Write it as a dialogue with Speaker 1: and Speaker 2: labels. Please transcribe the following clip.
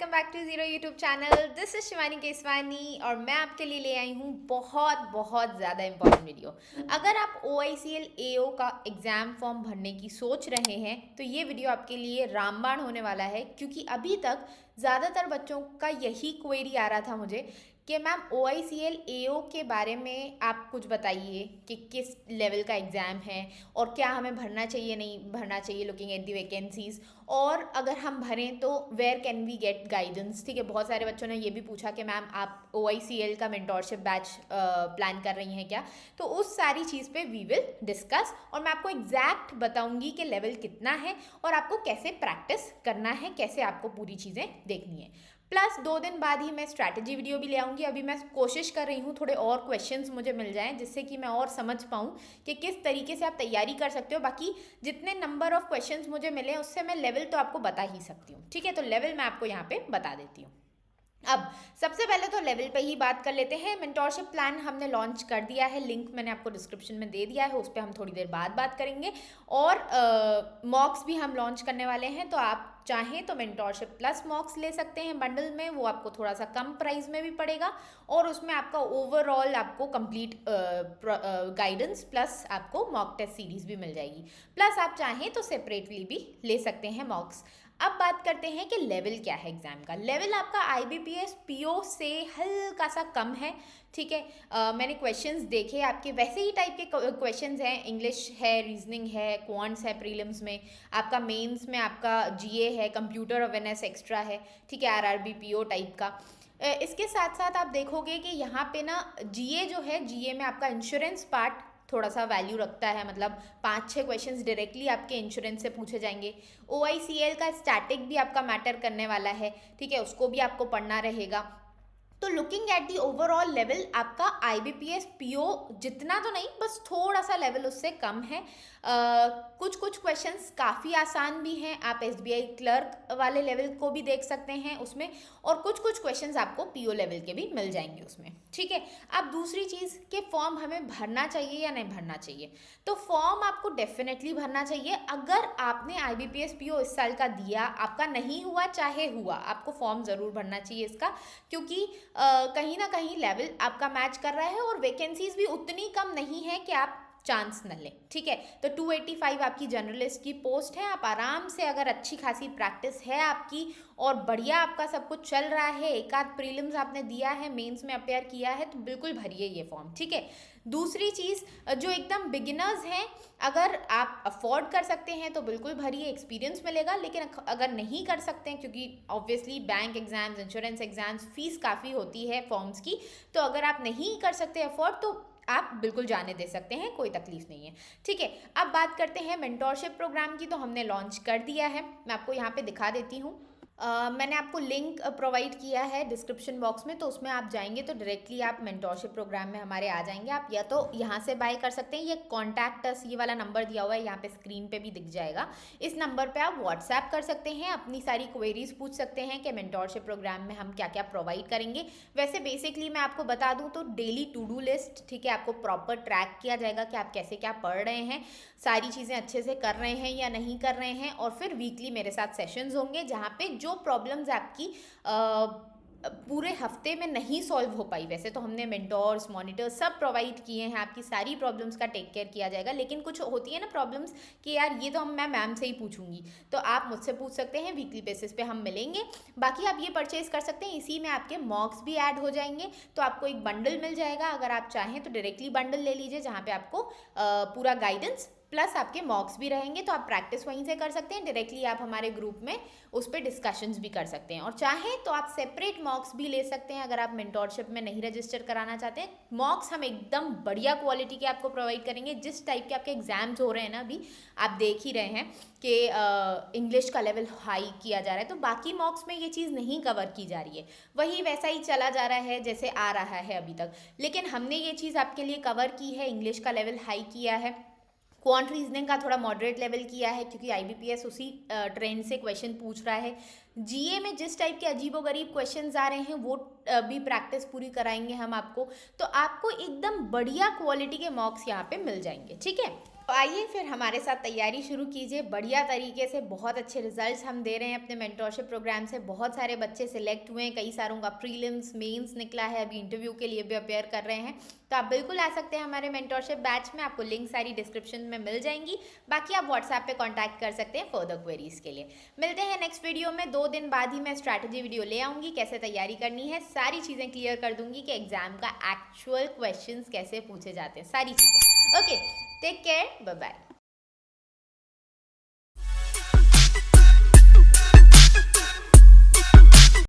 Speaker 1: Welcome back to zero YouTube channel. This is Shivani Keswani और मैं आपके लिए ले आई हूँ बहुत बहुत ज़्यादा इंपॉर्टेंट वीडियो। अगर आप OICL AO का एग्ज़ाम फॉर्म भरने की सोच रहे हैं तो ये वीडियो आपके लिए रामबाण होने वाला है, क्योंकि अभी तक ज़्यादातर बच्चों का यही क्वेरी आ रहा था मुझे कि मैम OICL AO के बारे में आप कुछ बताइए कि किस लेवल का एग्ज़ाम है और क्या हमें भरना चाहिए नहीं भरना चाहिए, लुकिंग एट दी वैकेंसीज़, और अगर हम भरें तो where can we get guidance. ठीक है, बहुत सारे बच्चों ने ये भी पूछा कि मैम आप OICL का मेंटोरशिप बैच प्लान कर रही हैं क्या। तो उस सारी चीज़ पे वी विल डिस्कस और मैं आपको एग्जैक्ट बताऊंगी कि लेवल कितना है और आपको कैसे प्रैक्टिस करना है, कैसे आपको पूरी चीज़ें देखनी है। प्लस 2 दिन बाद ही मैं स्ट्रैटेजी वीडियो भी ले आऊँगी। अभी मैं कोशिश कर रही हूँ थोड़े और क्वेश्चंस मुझे मिल जाएं जिससे कि मैं और समझ पाऊँ कि किस तरीके से आप तैयारी कर सकते हो। बाकी जितने नंबर ऑफ क्वेश्चंस मुझे मिले उससे मैं लेवल तो आपको बता ही सकती हूँ। ठीक है, तो लेवल मैं आपको यहाँ पे बता देती हूँ। अब सबसे पहले तो लेवल पे ही बात कर लेते हैं। मेंटोरशिप प्लान हमने लॉन्च कर दिया है, लिंक मैंने आपको डिस्क्रिप्शन में दे दिया है, उस पर हम थोड़ी देर बाद बात करेंगे। और मॉक्स भी हम लॉन्च करने वाले हैं, तो आप चाहें तो मेंटोरशिप प्लस मॉक्स ले सकते हैं बंडल में, वो आपको थोड़ा सा कम प्राइस में भी पड़ेगा और उसमें आपका ओवरऑल आपको कंप्लीट गाइडेंस प्लस आपको मॉक टेस्ट सीरीज भी मिल जाएगी। प्लस आप चाहें तो सेपरेटली भी ले सकते हैं मॉक्स। अब बात करते हैं कि लेवल क्या है एग्जाम का। लेवल आपका IBPS PO से हल्का सा कम है। ठीक है, मैंने क्वेश्चंस देखे आपके, वैसे ही टाइप के क्वेश्चंस हैं। इंग्लिश है, रीजनिंग है, क्वांट्स है प्रीलिम्स में, आपका मेंस में आपका GA है, कंप्यूटर अवेयरनेस एक्स्ट्रा है। ठीक है, RRB PO टाइप का। इसके साथ साथ आप देखोगे कि यहाँ पे ना GA जो है, GA में आपका इंश्योरेंस पार्ट थोड़ा सा वैल्यू रखता है, मतलब 5-6 क्वेश्चंस डायरेक्टली आपके इंश्योरेंस से पूछे जाएंगे। OICL का स्टैटिक भी आपका मैटर करने वाला है। ठीक है, उसको भी आपको पढ़ना रहेगा। तो looking at the overall level आपका IBPS PO जितना तो नहीं, बस थोड़ा सा लेवल उससे कम है। कुछ कुछ क्वेश्चंस काफ़ी आसान भी हैं, आप SBI क्लर्क वाले लेवल को भी देख सकते हैं उसमें, और कुछ कुछ क्वेश्चंस आपको PO लेवल के भी मिल जाएंगे उसमें। ठीक है, अब दूसरी चीज़ कि फॉर्म हमें भरना चाहिए या नहीं भरना चाहिए। तो फॉर्म आपको डेफिनेटली भरना चाहिए। अगर आपने IBPS PO इस साल का दिया, आपका नहीं हुआ चाहे हुआ, आपको फॉर्म ज़रूर भरना चाहिए इसका, क्योंकि कहीं ना कहीं लेवल आपका मैच कर रहा है और वैकेंसीज भी उतनी कम नहीं है कि आप चांस न लें। ठीक है, तो 285 आपकी जर्नलिस्ट की पोस्ट है। आप आराम से, अगर अच्छी खासी प्रैक्टिस है आपकी और बढ़िया आपका सब कुछ चल रहा है, एक आध प्रीलिम्स आपने दिया है, मेंस में अपेयर किया है, तो बिल्कुल भरिए ये फॉर्म। ठीक है, दूसरी चीज़ जो एकदम बिगिनर्स हैं, अगर आप अफोर्ड कर सकते हैं तो बिल्कुल भरिए, एक्सपीरियंस मिलेगा। लेकिन अगर नहीं कर सकते हैं, क्योंकि obviously bank exams, insurance exams, fees काफ़ी होती है फॉर्म्स की, तो अगर आप नहीं कर सकते अफोर्ड तो आप बिल्कुल जाने दे सकते हैं, कोई तकलीफ नहीं है। ठीक है, अब बात करते हैं मेंटोरशिप प्रोग्राम की। तो हमने लॉन्च कर दिया है, मैं आपको यहाँ पे दिखा देती हूँ। मैंने आपको लिंक प्रोवाइड किया है डिस्क्रिप्शन बॉक्स में, तो उसमें आप जाएंगे तो डायरेक्टली आप मेंटोरशिप प्रोग्राम में हमारे आ जाएंगे। आप या तो यहाँ से बाय कर सकते हैं, ये कॉन्टैक्ट अस ये वाला नंबर दिया हुआ है यहाँ पे स्क्रीन पे भी दिख जाएगा। इस नंबर पे आप व्हाट्सएप कर सकते हैं, अपनी सारी क्वेरीज पूछ सकते हैं कि मेंटोरशिप प्रोग्राम में हम क्या क्या प्रोवाइड करेंगे। वैसे बेसिकली मैं आपको बता दूँ तो डेली टू डू लिस्ट, ठीक है, आपको प्रॉपर ट्रैक किया जाएगा कि आप कैसे क्या पढ़ रहे हैं, सारी चीज़ें अच्छे से कर रहे हैं या नहीं कर रहे हैं। और फिर वीकली मेरे साथ सेशंस होंगे जहाँ पे जो प्रॉब्लम्स आपकी पूरे हफ्ते में नहीं सॉल्व हो पाई, वैसे तो हमने मेंटोर्स, मॉनिटर्स सब प्रोवाइड किए हैं, आपकी सारी प्रॉब्लम्स का टेक केयर किया जाएगा। लेकिन कुछ होती है ना प्रॉब्लम्स कि यार ये तो मैं मैम से ही पूछूंगी, तो आप मुझसे पूछ सकते हैं, वीकली बेसिस पे हम मिलेंगे। बाकी आप ये परचेज कर सकते हैं, इसी में आपके मॉक्स भी ऐड हो जाएंगे, तो आपको एक बंडल मिल जाएगा। अगर आप चाहें तो डायरेक्टली बंडल ले लीजिए जहाँ पे आपको पूरा गाइडेंस प्लस आपके मॉक्स भी रहेंगे, तो आप प्रैक्टिस वहीं से कर सकते हैं। डायरेक्टली आप हमारे ग्रुप में उस पर डिस्कशंस भी कर सकते हैं, और चाहें तो आप सेपरेट मॉक्स भी ले सकते हैं अगर आप मेंटोरशिप में नहीं रजिस्टर कराना चाहते हैं। मॉक्स हम एकदम बढ़िया क्वालिटी के आपको प्रोवाइड करेंगे, जिस टाइप के आपके एग्जाम्स हो रहे हैं ना, अभी आप देख ही रहे हैं कि इंग्लिश का लेवल हाई किया जा रहा है, तो बाकी मॉक्स में ये चीज़ नहीं कवर की जा रही है, वही वैसा ही चला जा रहा है जैसे आ रहा है अभी तक। लेकिन हमने ये चीज़ आपके लिए कवर की है, इंग्लिश का लेवल हाई किया है, क्वांट रीजनिंग का थोड़ा मॉडरेट लेवल किया है, क्योंकि IBPS उसी ट्रेंड से क्वेश्चन पूछ रहा है। GA में जिस टाइप के अजीबोगरीब क्वेश्चंस आ रहे हैं वो भी प्रैक्टिस पूरी कराएंगे हम आपको, तो आपको एकदम बढ़िया क्वालिटी के मॉक्स यहाँ पे मिल जाएंगे। ठीक है, तो आइए फिर हमारे साथ तैयारी शुरू कीजिए बढ़िया तरीके से। बहुत अच्छे रिजल्ट्स हम दे रहे हैं अपने मेंटोरशिप प्रोग्राम से। बहुत सारे बच्चे सिलेक्ट हुए हैं, कई सारों का प्रीलिम्स मेंस निकला है, अभी इंटरव्यू के लिए भी अपेयर कर रहे हैं। तो आप बिल्कुल आ सकते हैं हमारे मेंटोरशिप बैच में, आपको लिंक सारी डिस्क्रिप्शन में मिल जाएंगी। बाकी आप व्हाट्सएप पे कॉन्टैक्ट कर सकते हैं फर्दर क्वेरीज के लिए। मिलते हैं नेक्स्ट वीडियो में। 2 दिन बाद ही मैं स्ट्रैटेजी वीडियो ले आऊँगी, कैसे तैयारी करनी है सारी चीज़ें क्लियर कर दूंगी कि एग्जाम का एक्चुअल क्वेश्चन कैसे पूछे जाते हैं, सारी चीज़ें। Okay, take care, bye bye.